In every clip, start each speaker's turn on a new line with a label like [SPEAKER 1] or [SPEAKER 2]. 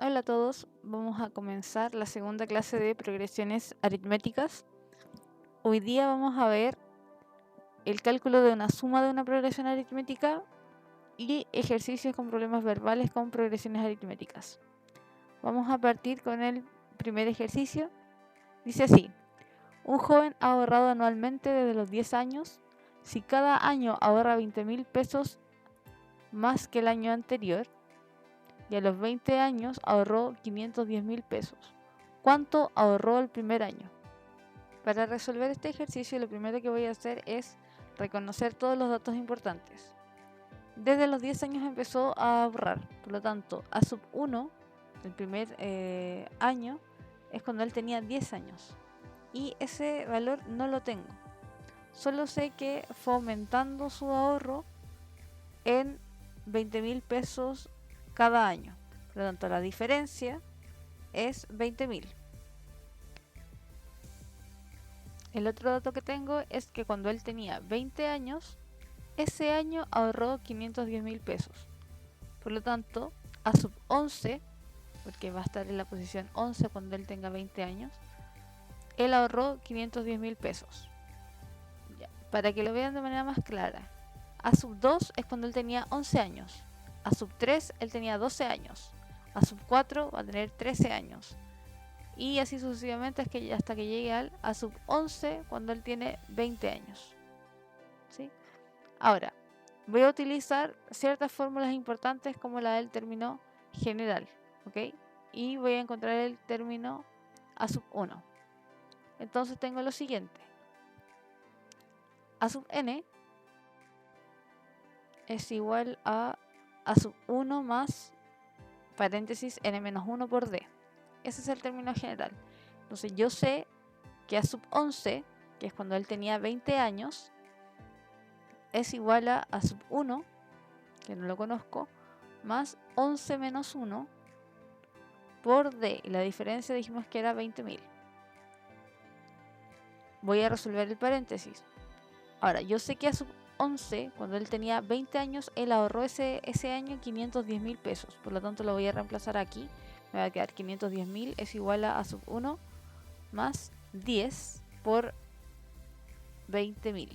[SPEAKER 1] Hola a todos, vamos a comenzar la segunda clase de progresiones aritméticas. Hoy día vamos a ver el cálculo de una suma de una progresión aritmética y ejercicios con problemas verbales con progresiones aritméticas. Vamos a partir con el primer ejercicio. Dice así: un joven ha ahorrado anualmente desde los 10 años. Si cada año ahorra 20.000 pesos más que el año anterior, y a los 20 años ahorró 510.000 pesos. ¿Cuánto ahorró el primer año? Para resolver este ejercicio, lo primero que voy a hacer es reconocer todos los datos importantes. Desde los 10 años empezó a ahorrar, por lo tanto, a sub 1, el primer año, es cuando él tenía 10 años. Y ese valor no lo tengo. Solo sé que fue aumentando su ahorro en 20.000 pesos cada año. Por lo tanto, la diferencia es 20.000. El otro dato que tengo es que cuando él tenía 20 años, ese año ahorró 510.000 pesos. Por lo tanto, a sub 11, porque va a estar en la posición 11 cuando él tenga 20 años, él ahorró 510.000 pesos. Ya, para que lo vean de manera más clara, a sub 2 es cuando él tenía 11 años. A sub 3 él tenía 12 años. A sub 4 va a tener 13 años. Y así sucesivamente hasta que llegue a sub 11 cuando él tiene 20 años. ¿Sí? Ahora, voy a utilizar ciertas fórmulas importantes como la del término general, ¿ok? Y voy a encontrar el término a sub 1. Entonces tengo lo siguiente. A sub n es igual a sub 1 más paréntesis n menos 1 por d. Ese es el término general. Entonces yo sé que a sub 11, que es cuando él tenía 20 años, es igual a sub 1, que no lo conozco, más 11 menos 1 por d. Y la diferencia dijimos que era 20.000. Voy a resolver el paréntesis. Ahora, yo sé que a sub 11, cuando él tenía 20 años, él ahorró ese año 510.000 pesos. Por lo tanto, lo voy a reemplazar aquí. Me va a quedar 510.000 es igual a sub 1 más 10 por 20.000.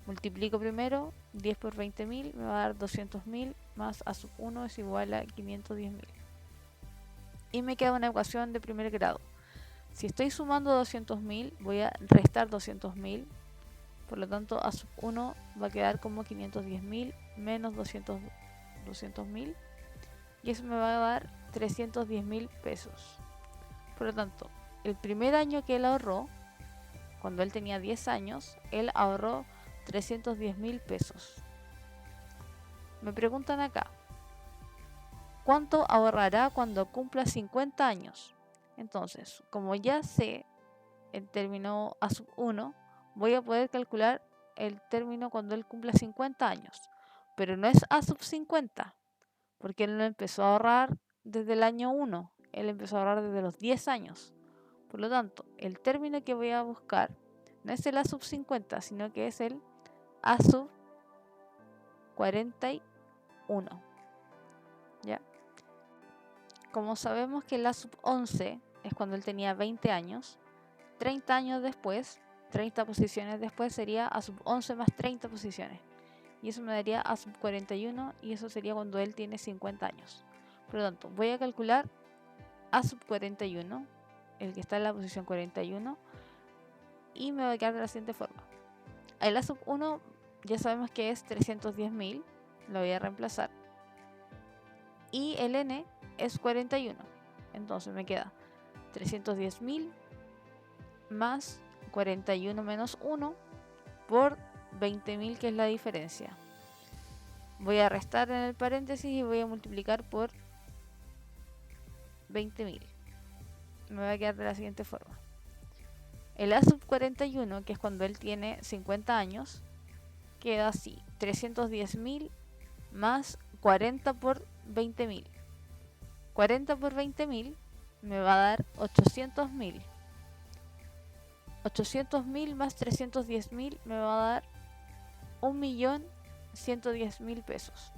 [SPEAKER 1] Multiplico primero 10 por 20.000, me va a dar 200.000 más a sub 1 es igual a 510.000. Y me queda una ecuación de primer grado. Si estoy sumando 200.000, voy a restar 200.000. Por lo tanto, a sub 1 va a quedar como 510.000 menos 200.000. Y eso me va a dar 310.000 pesos. Por lo tanto, el primer año que él ahorró, cuando él tenía 10 años, él ahorró 310.000 pesos. Me preguntan acá, ¿cuánto ahorrará cuando cumpla 50 años? Entonces, como ya sé el término a sub 1, voy a poder calcular el término cuando él cumpla 50 años. Pero no es a sub 50, porque él no empezó a ahorrar desde el año 1, él empezó a ahorrar desde los 10 años. Por lo tanto, el término que voy a buscar no es el a sub 50, sino que es el a sub 41. ¿Ya? Como sabemos que el a sub 11 es cuando él tenía 20 años, 30 años después, 30 posiciones después sería a sub 11 más 30 posiciones. Y eso me daría a sub 41 y eso sería cuando él tiene 50 años. Por lo tanto, voy a calcular a sub 41, el que está en la posición 41, y me va a quedar de la siguiente forma. El a sub 1 ya sabemos que es 310.000, lo voy a reemplazar. Y el n es 41, entonces me queda 310.000 más 41 menos 1 por 20.000, que es la diferencia. Voy a restar en el paréntesis y voy a multiplicar por 20.000. Me va a quedar de la siguiente forma. El a sub 41, que es cuando él tiene 50 años, queda así: 310.000 más 40 por 20.000. 40 por 20.000 me va a dar 800.000. 800.000 más 310.000 me va a dar 1.110.000 pesos.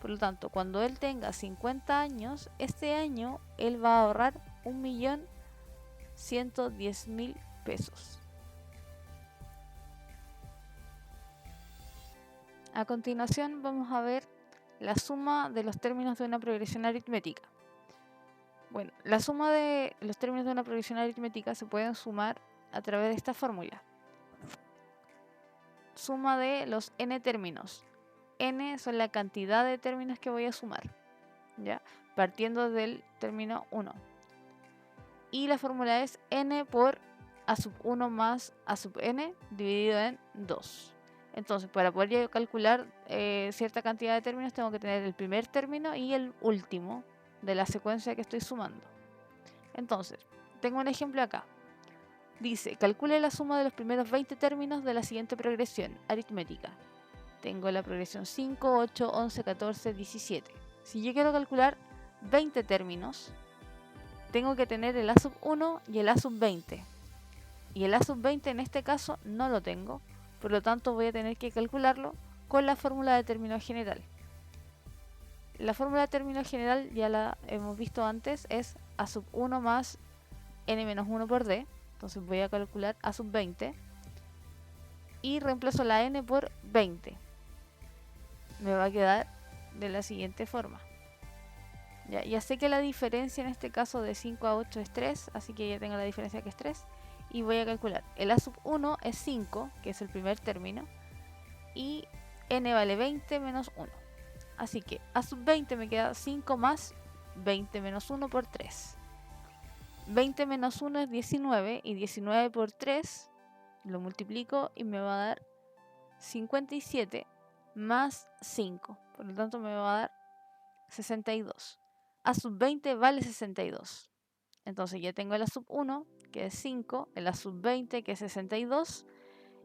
[SPEAKER 1] Por lo tanto, cuando él tenga 50 años, este año él va a ahorrar 1.110.000 pesos. A continuación vamos a ver la suma de los términos de una progresión aritmética. Bueno, la suma de los términos de una progresión aritmética se pueden sumar a través de esta fórmula. Suma de los n términos. N son la cantidad de términos que voy a sumar, ¿ya? Partiendo del término 1. Y la fórmula es n por a sub 1 más a sub n dividido en 2. Entonces, para poder yo calcular cierta cantidad de términos, tengo que tener el primer término y el último de la secuencia que estoy sumando. Entonces, tengo un ejemplo acá. Dice, calcule la suma de los primeros 20 términos de la siguiente progresión aritmética. Tengo la progresión 5, 8, 11, 14, 17. Si yo quiero calcular 20 términos, tengo que tener el a sub 1 y el a sub 20. Y el a sub 20 en este caso no lo tengo, por lo tanto voy a tener que calcularlo con la fórmula de término general. La fórmula de término general ya la hemos visto antes, es a sub 1 más n menos 1 por d. Entonces voy a calcular a sub 20 y reemplazo la n por 20. Me va a quedar de la siguiente forma. Ya sé que la diferencia en este caso de 5 a 8 es 3, así que ya tengo la diferencia que es 3. Y voy a calcular. El a sub 1 es 5, que es el primer término, y n vale 20 menos 1. Así que a sub 20 me queda 5 más 20 menos 1 por 3. 20 menos 1 es 19, y 19 por 3 lo multiplico y me va a dar 57 más 5. Por lo tanto me va a dar 62. A sub 20 vale 62. Entonces ya tengo el a sub 1, que es 5, el a sub 20, que es 62,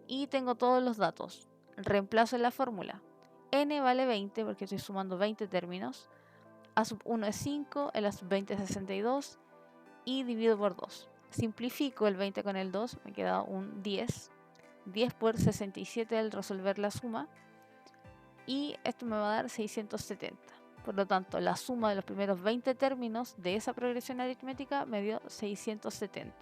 [SPEAKER 1] y tengo todos los datos. Reemplazo en la fórmula. N vale 20 porque estoy sumando 20 términos. A sub 1 es 5, el a sub 20 es 62 y divido por 2. Simplifico el 20 con el 2, me queda un 10. 10 por 67 al resolver la suma. Y esto me va a dar 670. Por lo tanto, la suma de los primeros 20 términos de esa progresión aritmética me dio 670.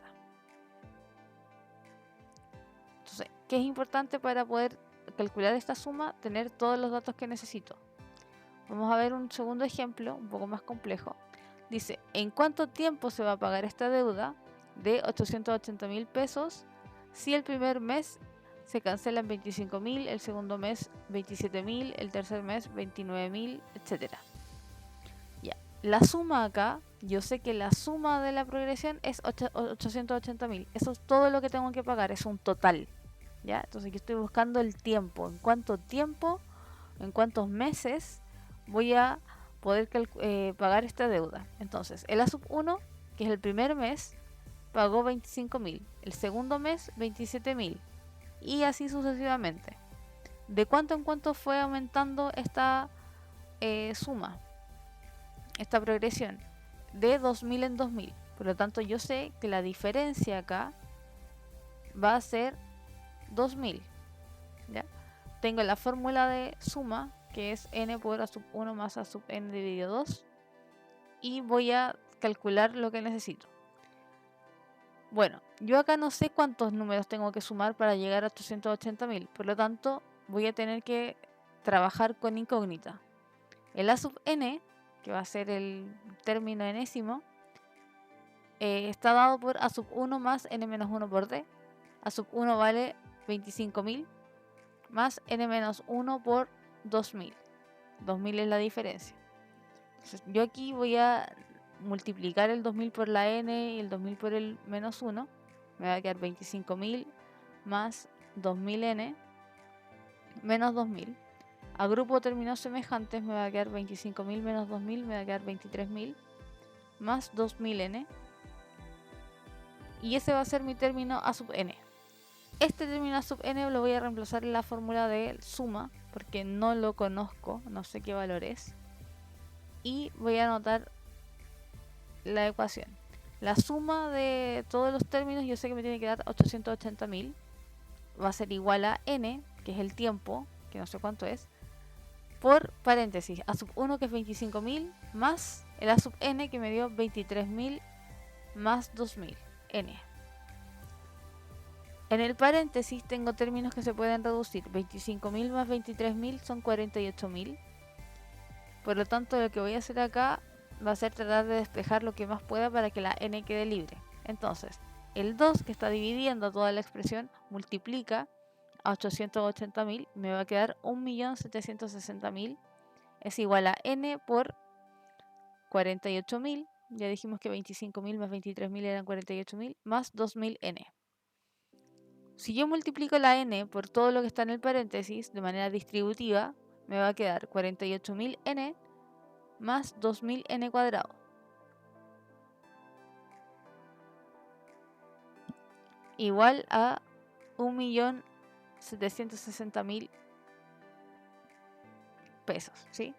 [SPEAKER 1] Entonces, ¿qué es importante para poder calcular esta suma? Tener todos los datos que necesito. Vamos a ver un segundo ejemplo, un poco más complejo. Dice, ¿en cuánto tiempo se va a pagar esta deuda de 880.000 pesos si el primer mes se cancelan 25.000, el segundo mes 27.000, el tercer mes 29.000, etc.? Ya, la suma acá, yo sé que la suma de la progresión es 880.000. Eso es todo lo que tengo que pagar, es un total. ¿Ya? Entonces yo estoy buscando el tiempo, en cuánto tiempo, en cuántos meses voy a poder pagar esta deuda. Entonces, el a sub 1, que es el primer mes, pagó 25.000, el segundo mes 27.000 y así sucesivamente. ¿De cuánto en cuánto fue aumentando esta suma, esta progresión? De 2.000 en 2.000. Por lo tanto, yo sé que la diferencia acá va a ser 2.000. ¿Ya? Tengo la fórmula de suma, que es n por a sub 1 más a sub n dividido 2, y voy a calcular lo que necesito. Bueno, yo acá no sé cuántos números tengo que sumar para llegar a 880.000, por lo tanto voy a tener que trabajar con incógnita. El a sub n, que va a ser el término enésimo, está dado por a sub 1 más n menos 1 por d. A sub 1 vale 25.000 más n menos 1 por 2.000. 2.000 es la diferencia. Entonces, yo aquí voy a multiplicar el 2.000 por la n y el 2.000 por el menos 1. Me va a quedar 25.000 más 2.000n menos 2.000. Agrupo términos semejantes, me va a quedar 25.000 menos 2.000, me va a quedar 23.000 más 2.000n. Y ese va a ser mi término a sub n. Este término a sub n lo voy a reemplazar en la fórmula de suma, porque no lo conozco, no sé qué valor es. Y voy a anotar la ecuación. La suma de todos los términos, yo sé que me tiene que dar 880.000. Va a ser igual a n, que es el tiempo, que no sé cuánto es, por paréntesis a sub 1 que es 25.000 más el a sub n que me dio 23.000 más 2.000 n. En el paréntesis tengo términos que se pueden reducir. 25.000 más 23.000 son 48.000. Por lo tanto, lo que voy a hacer acá va a ser tratar de despejar lo que más pueda para que la n quede libre. Entonces, el 2 que está dividiendo toda la expresión multiplica a 880.000, me va a quedar 1.760.000 es igual a n por 48.000. Ya dijimos que 25.000 más 23.000 eran 48.000 más 2.000 n. Si yo multiplico la n por todo lo que está en el paréntesis de manera distributiva, me va a quedar 48.000 n más 2.000 n cuadrado. Igual a 1.760.000 pesos, ¿sí?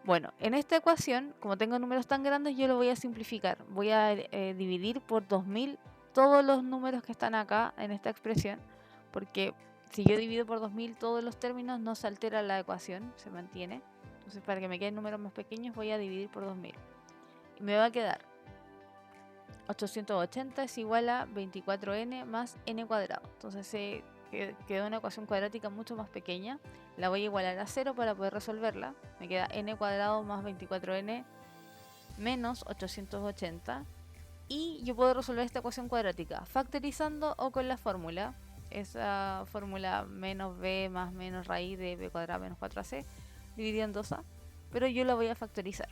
[SPEAKER 1] Bueno, en esta ecuación, como tengo números tan grandes, yo lo voy a simplificar. Voy a dividir por 2.000 todos los números que están acá en esta expresión, porque si yo divido por 2.000 todos los términos, no se altera la ecuación, se mantiene. Entonces, para que me queden números más pequeños, voy a dividir por 2.000. Y me va a quedar 880 es igual a 24n más n cuadrado. Entonces se quedó una ecuación cuadrática mucho más pequeña. La voy a igualar a 0 para poder resolverla. Me queda n cuadrado más 24n menos 880. Y yo puedo resolver esta ecuación cuadrática factorizando o con la fórmula. Esa fórmula menos b más menos raíz de b cuadrado menos 4ac dividido en 2a. Pero yo la voy a factorizar.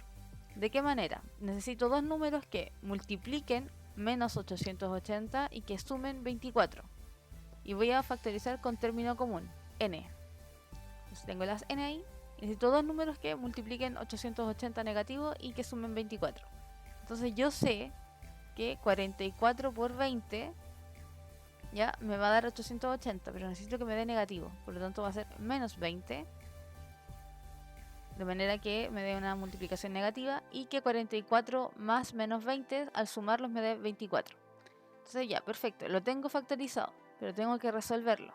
[SPEAKER 1] ¿De qué manera? Necesito dos números que multipliquen menos 880 y que sumen 24. Y voy a factorizar con término común, n. Entonces tengo las n ahí. Necesito dos números que multipliquen 880 negativo y que sumen 24. Entonces yo sé que 44 por 20 ya me va a dar 880, pero necesito que me dé negativo. Por lo tanto va a ser menos 20. De manera que me dé una multiplicación negativa y que 44 más menos 20 al sumarlos me dé 24. Entonces ya, perfecto, lo tengo factorizado, pero tengo que resolverlo.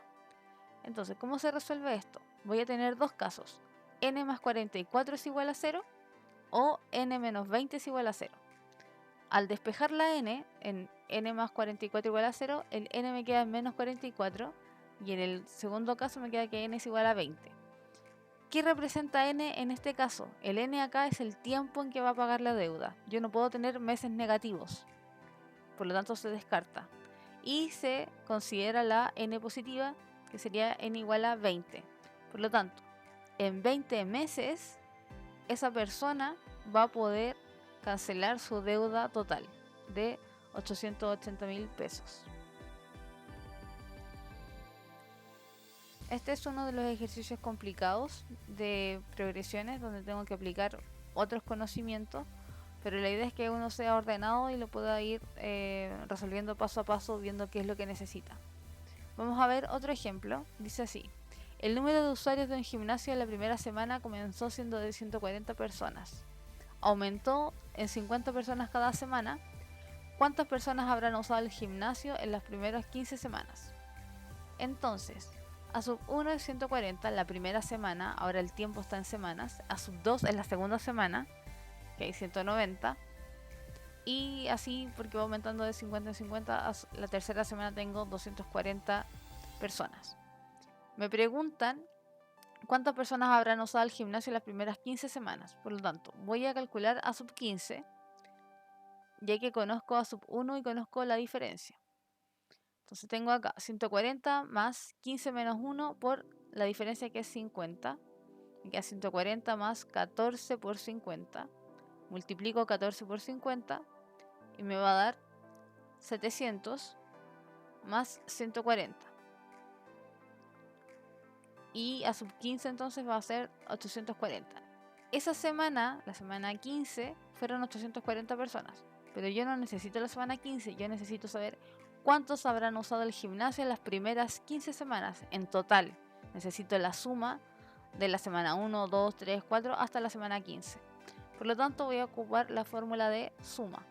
[SPEAKER 1] Entonces, ¿cómo se resuelve esto? Voy a tener dos casos. N más 44 es igual a 0 o n menos 20 es igual a 0. Al despejar la n, en n más 44 igual a 0, el n me queda en menos 44 y en el segundo caso me queda que n es igual a 20. ¿Qué representa n en este caso? El n acá es el tiempo en que va a pagar la deuda. Yo no puedo tener meses negativos, por lo tanto se descarta. Y se considera la n positiva, que sería n igual a 20. Por lo tanto, en 20 meses, esa persona va a poder cancelar su deuda total de 880.000 pesos. Este es uno de los ejercicios complicados de progresiones donde tengo que aplicar otros conocimientos, pero la idea es que uno sea ordenado y lo pueda ir resolviendo paso a paso, viendo qué es lo que necesita. Vamos a ver otro ejemplo. Dice así: el número de usuarios de un gimnasio en la primera semana comenzó siendo de 140 personas. Aumentó en 50 personas cada semana. ¿Cuántas personas habrán usado el gimnasio en las primeras 15 semanas? Entonces, a sub 1 es 140 la primera semana, ahora el tiempo está en semanas. A sub 2 es la segunda semana, que hay 190. Y así, porque va aumentando de 50 en 50, la tercera semana tengo 240 personas. Me preguntan cuántas personas habrán usado el gimnasio en las primeras 15 semanas. Por lo tanto, voy a calcular a sub 15, ya que conozco a sub 1 y conozco la diferencia. Entonces tengo acá 140 más 15 menos 1 por la diferencia que es 50. Me queda 140 más 14 por 50. Multiplico 14 por 50 y me va a dar 700 más 140. Y a sub 15 entonces va a ser 840. Esa semana, la semana 15, fueron 840 personas. Pero yo no necesito la semana 15, yo necesito saber cuántos habrán usado el gimnasio en las primeras 15 semanas en total. Necesito la suma de la semana 1, 2, 3, 4 hasta la semana 15. Por lo tanto voy a ocupar la fórmula de suma.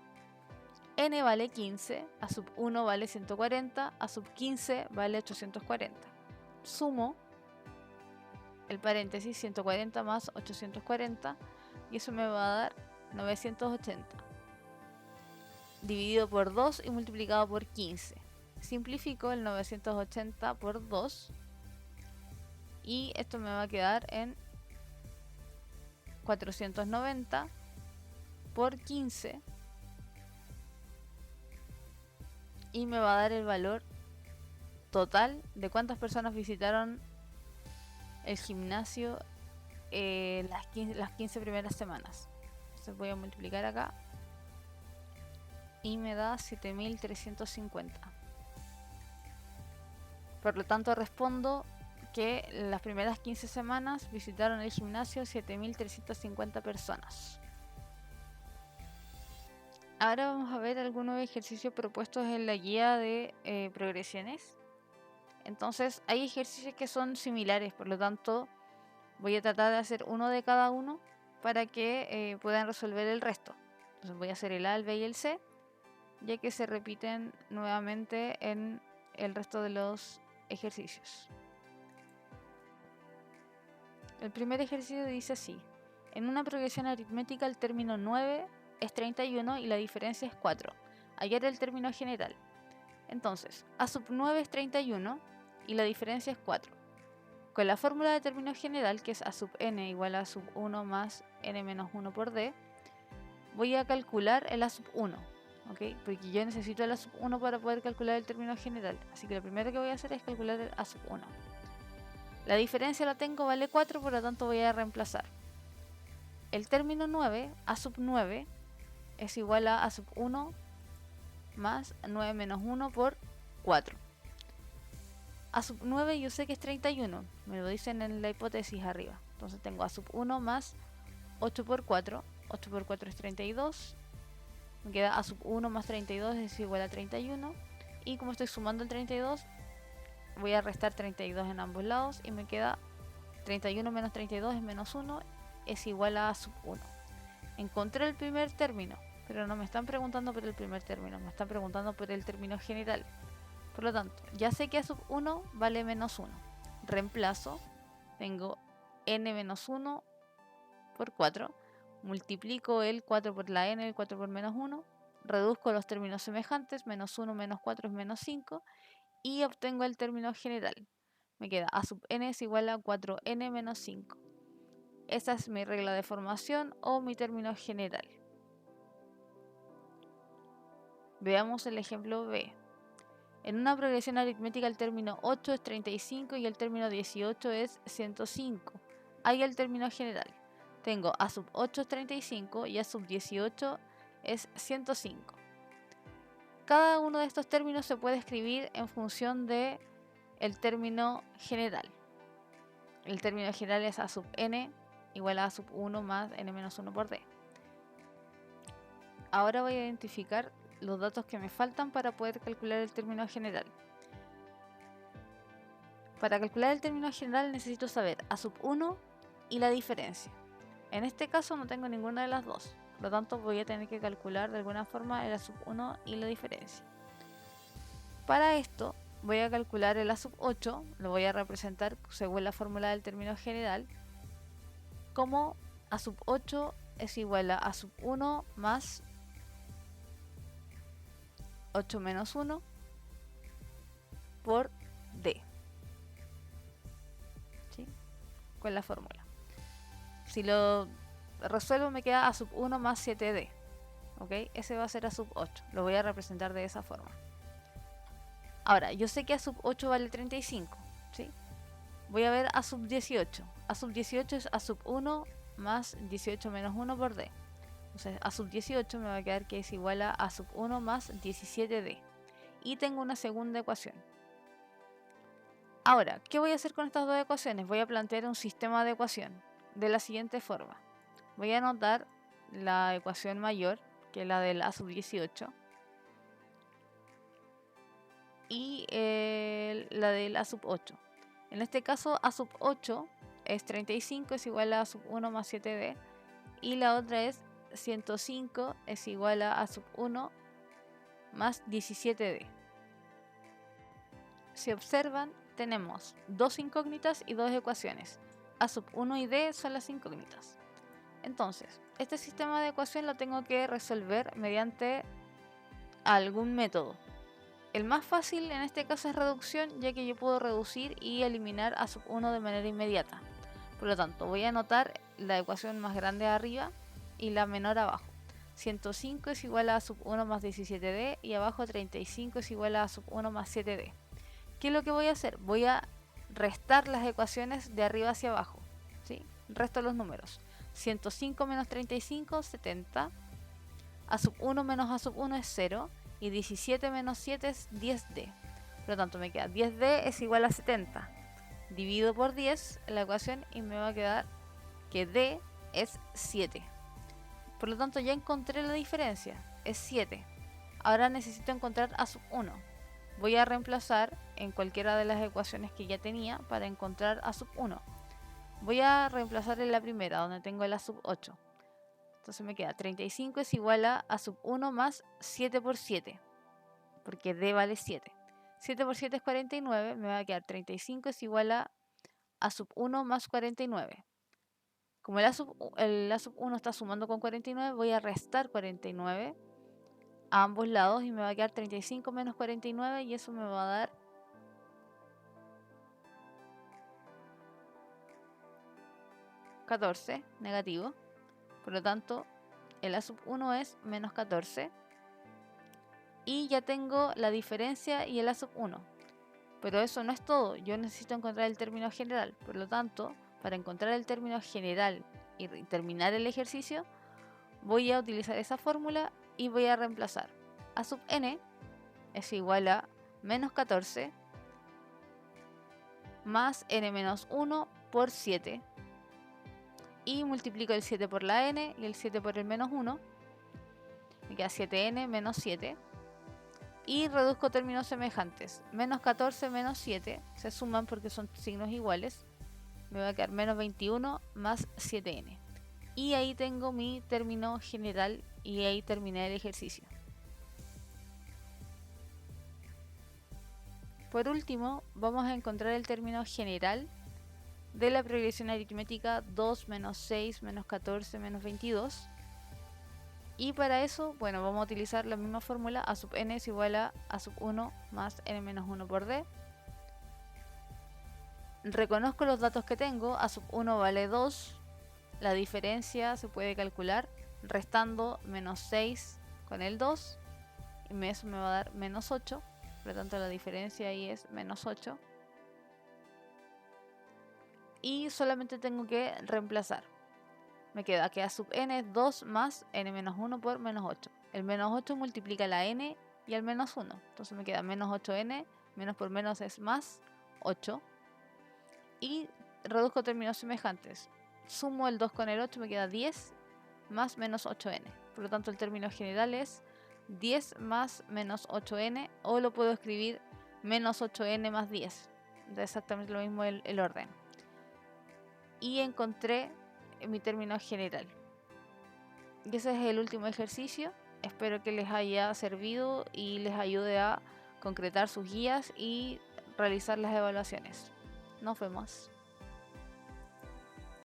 [SPEAKER 1] N vale 15, a sub 1 vale 140, a sub 15 vale 840. Sumo el paréntesis 140 más 840 y eso me va a dar 980 dividido por 2 y multiplicado por 15. Simplifico el 980 por 2 y esto me va a quedar en 490 por 15 y me va a dar el valor total de cuántas personas visitaron el gimnasio las 15 primeras semanas. Entonces voy a multiplicar acá y me da 7350. Por lo tanto respondo que las primeras 15 semanas visitaron el gimnasio 7350 personas. Ahora vamos a ver algunos ejercicios propuestos en la guía de progresiones. Entonces hay ejercicios que son similares, por lo tanto voy a tratar de hacer uno de cada uno para que puedan resolver el resto. Entonces voy a hacer el A, el B y el C, ya que se repiten nuevamente en el resto de los ejercicios. El primer ejercicio dice así: en una progresión aritmética el término 9 es 31 y la diferencia es 4. Hallar el término general. Entonces, A sub 9 es 31 y la diferencia es 4. Con la fórmula de término general, que es A sub n igual a A sub 1 más n menos 1 por d, voy a calcular el A sub 1, ¿ok? Porque yo necesito el A sub 1 para poder calcular el término general. Así que lo primero que voy a hacer es calcular el A sub 1. La diferencia la tengo, vale 4, por lo tanto voy a reemplazar. El término 9, A sub 9, es igual a sub 1 más 9 menos 1 por 4. A sub 9 yo sé que es 31, me lo dicen en la hipótesis arriba. Entonces tengo A sub 1 más 8 por 4, 8 por 4 es 32, me queda A sub 1 más 32 es igual a 31, y como estoy sumando el 32, voy a restar 32 en ambos lados y me queda 31 menos 32 es menos 1, es igual a sub 1. Encontré el primer término, pero no me están preguntando por el primer término, me están preguntando por el término general. Por lo tanto, ya sé que A sub 1 vale menos 1. Reemplazo, tengo n menos 1 por 4, multiplico el 4 por la n, el 4 por menos 1, reduzco los términos semejantes, menos 1 menos 4 es menos 5, y obtengo el término general. Me queda A sub n es igual a 4n menos 5. Esta es mi regla de formación o mi término general. Veamos el ejemplo B. En una progresión aritmética el término 8 es 35 y el término 18 es 105. Hay el término general. Tengo A sub 8 es 35 y A sub 18 es 105. Cada uno de estos términos se puede escribir en función de el término general. El término general es A sub n igual a sub 1 más n menos 1 por d. Ahora voy a identificar los datos que me faltan para poder calcular el término general. Para calcular el término general necesito saber A sub 1 y la diferencia. En este caso no tengo ninguna de las dos, por lo tanto voy a tener que calcular de alguna forma el A sub 1 y la diferencia. Para esto voy a calcular el A sub 8, lo voy a representar según la fórmula del término general, como A sub 8 es igual a A sub 1 más 8 menos 1 por d. ¿Sí? Con la fórmula. Si lo resuelvo me queda A sub 1 más 7d. ¿Ok? Ese va a ser A sub 8. Lo voy a representar de esa forma. Ahora, yo sé que A sub 8 vale 35. ¿Sí? Voy a ver A sub 18. A sub 18 es A sub 1 más 18 menos 1 por d. Entonces A sub 18 me va a quedar que es igual a A sub 1 más 17d. Y tengo una segunda ecuación. Ahora, ¿qué voy a hacer con estas dos ecuaciones? Voy a plantear un sistema de ecuación de la siguiente forma. Voy a anotar la ecuación mayor, que es la del A sub 18, y la del A sub 8. En este caso, A sub 8 es 35, es igual a A sub 1 más 7d, y la otra es 105 es igual a A sub 1 más 17d. Si observan, tenemos dos incógnitas y dos ecuaciones. A sub 1 y D son las incógnitas. Entonces, este sistema de ecuación lo tengo que resolver mediante algún método. El más fácil en este caso es reducción, ya que yo puedo reducir y eliminar a sub 1 de manera inmediata. Por lo tanto, voy a anotar la ecuación más grande arriba y la menor abajo. 105 es igual a sub 1 más 17D y abajo 35 es igual a sub 1 más 7D. ¿Qué es lo que voy a hacer? Voy a restar las ecuaciones de arriba hacia abajo, ¿sí? Resto los números. 105 menos 35, 70. A sub 1 menos a sub 1 es 0. Y 17 menos 7 es 10D. Por lo tanto me queda 10D es igual a 70. Divido por 10 la ecuación y me va a quedar que D es 7. Por lo tanto ya encontré la diferencia, es 7. Ahora necesito encontrar a sub 1. Voy a reemplazar en cualquiera de las ecuaciones que ya tenía para encontrar a sub 1. Voy a reemplazar en la primera, donde tengo el a sub 8. Entonces me queda 35 es igual a sub 1 más 7 por 7. Porque D vale 7. 7 por 7 es 49. Me va a quedar 35 es igual a sub 1 más 49. Como el a sub 1 está sumando con 49, voy a restar 49 a ambos lados y me va a quedar 35 menos 49 y eso me va a dar 14, negativo. Por lo tanto, el a sub 1 es menos 14. Y ya tengo la diferencia y el a sub 1. Pero eso no es todo, yo necesito encontrar el término general. Por lo tanto, para encontrar el término general y terminar el ejercicio, voy a utilizar esa fórmula y voy a reemplazar. A sub n es igual a menos 14 más n menos 1 por 7. Y multiplico el 7 por la n y el 7 por el menos 1. Me queda 7n menos 7. Y reduzco términos semejantes. Menos 14 menos 7 se suman porque son signos iguales. Me va a quedar menos 21 más 7n. Y ahí tengo mi término general y ahí terminé el ejercicio. Por último, vamos a encontrar el término general de la progresión aritmética 2 menos 6 menos 14 menos 22. Y para eso, bueno, vamos a utilizar la misma fórmula. A sub n es igual a sub 1 más n menos 1 por d. Reconozco los datos que tengo. A sub 1 vale 2. La diferencia se puede calcular restando menos 6 con el 2. Y eso me va a dar menos 8. Por lo tanto, la diferencia ahí es menos 8. Y solamente tengo que reemplazar. Me queda que a sub n es 2 más n menos 1 por menos 8. El menos 8 multiplica la n y el menos 1. Entonces me queda menos 8n, menos por menos es más 8. Y reduzco términos semejantes. Sumo el 2 con el 8, me queda 10 más menos 8n. Por lo tanto el término general es 10 más menos 8n, o lo puedo escribir menos 8n más 10. Da exactamente lo mismo el orden. Y encontré mi término general. Y ese es el último ejercicio. Espero que les haya servido y les ayude a concretar sus guías y realizar las evaluaciones. Nos vemos.